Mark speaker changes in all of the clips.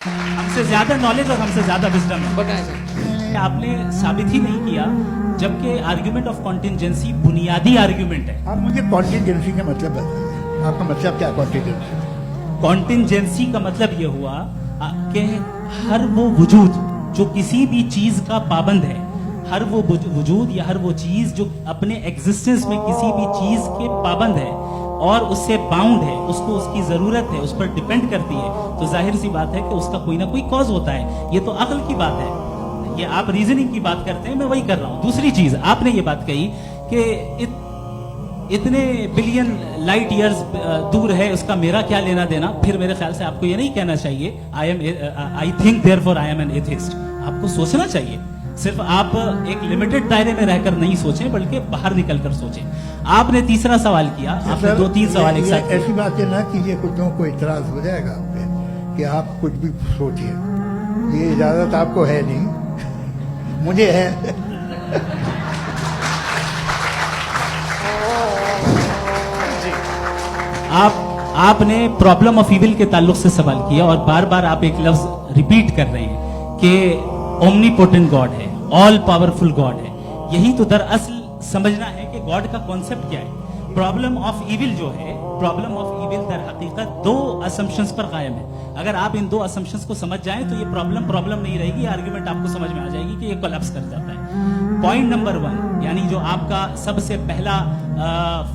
Speaker 1: ہم سے زیادہ نالج اور ہم سے زیادہ وزڈم ہے.
Speaker 2: بتائیں سر.
Speaker 1: آپ نے ثابت ہی نہیں کیا جبکہ آرگیومنٹ آف کانٹینجنسی بنیادی آرگیومنٹ ہے.
Speaker 3: آپ مجھے کانٹینجنسی کا مطلب بتائیں. آپ کا مطلب کیا کانٹینجنسی؟
Speaker 1: کانٹینجنسی کا مطلب یہ ہوا کہ ہر وہ وجود جو کسی بھی چیز کا پابند ہے، ہر وہ وجود یا ہر وہ چیز جو اپنے ایگزسٹنس میں کسی بھی چیز کے پابند ہے اور اس سے باؤنڈ ہے، اس کو اس کی ضرورت ہے، اس پر ڈیپینڈ کرتی ہے، تو ظاہر سی بات ہے کہ اس کا کوئی نہ کوئی کاز ہوتا ہے. یہ تو عقل کی بات ہے. یہ آپ ریزننگ کی بات کرتے ہیں، میں وہی کر رہا ہوں. دوسری چیز آپ نے یہ بات کہی کہ اتنے بلین لائٹ ایئرز دور ہے، اس کا میرا کیا لینا دینا. پھر میرے خیال سے آپ کو یہ نہیں کہنا چاہیے I think therefore I am an atheist. آپ کو سوچنا چاہیے. صرف آپ ایک لمیٹڈ دائرے میں رہ کر نہیں سوچیں بلکہ باہر نکل کر سوچیں. آپ نے تیسرا سوال کیا. آپ نے 2-3 سوال ایک ساتھ.
Speaker 3: ایسی بات ہے نہ کیجیے، کچھ کو اعتراض ہو جائے گا آپ پہ کہ آپ کچھ بھی سوچیے. یہ اجازت آپ کو ہے نہیں، مجھے ہے.
Speaker 1: آپ نے پرابلم آف ایول کے تعلق سے سوال کیا اور بار بار آپ ایک لفظ ریپیٹ کر رہے ہیں کہ اومنی پوٹنٹ گاڈ ہے، آل پاورفل گاڈ ہے. یہی تو دراصل سمجھنا ہے کہ گاڈ کا کانسیپٹ کیا ہے. پرابلم آف ایول جو ہے، پرابلم آف ایول در حقیقت 2 اسمپشنز پر قائم ہے. اگر آپ ان 2 اسمپشنز کو سمجھ جائیں تو یہ پرابلم نہیں رہے گی. آرگیومنٹ آپ کو سمجھ میں آ جائے گی کہ یہ کولیپس کر جاتا ہے. پوائنٹ نمبر 1 یعنی جو آپ کا سب سے پہلا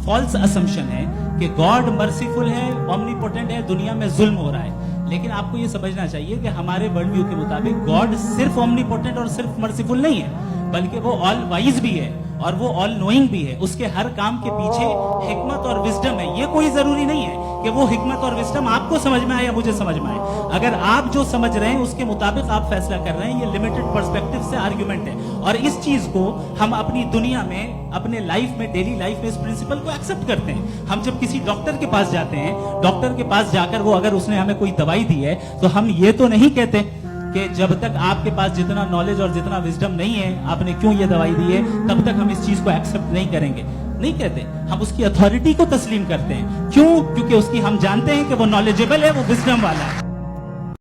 Speaker 1: فالس اسمپشن ہے کہ گاڈ مرسیفل ہے، اومنی پوٹنٹ ہے، دنیا میں ظلم ہو رہا ہے. لیکن آپ کو یہ سمجھنا چاہیے کہ ہمارے ورلڈ ویو کے مطابق گاڈ صرف اومنی پوٹنٹ اور صرف مرسیفل نہیں ہے بلکہ وہ آل وائز بھی ہے اور وہ آل نوئنگ بھی ہے. اس کے ہر کام کے پیچھے حکمت اور وزڈم ہے. یہ کوئی ضروری نہیں ہے کہ وہ حکمت اور وزڈم آپ کو سمجھ میں آئے یا مجھے سمجھ میں آئے. اگر آپ جو سمجھ رہے ہیں اس کے مطابق آپ فیصلہ کر رہے ہیں، یہ لمیٹڈ پرسپیکٹو سے آرگیومنٹ ہے. اور اس چیز کو ہم اپنی دنیا میں، اپنے لائف میں، ڈیلی لائف میں اس پرنسپل کو ایکسپٹ کرتے ہیں. ہم جب کسی ڈاکٹر کے پاس جاتے ہیں، ڈاکٹر کے پاس جا کر وہ اگر اس نے ہمیں کوئی دوائی دی ہے تو ہم یہ تو نہیں کہتے کہ جب تک آپ کے پاس جتنا نالج اور جتنا وزڈم نہیں ہے آپ نے کیوں یہ دوائی دی ہے، تب تک ہم اس چیز کو ایکسپٹ نہیں کریں گے. نہیں کہتے. ہم اس کی اتھارٹی کو تسلیم کرتے ہیں. کیوں؟ کیونکہ اس کی ہم جانتے ہیں کہ وہ نالجبل ہے، وہ وزڈم والا ہے.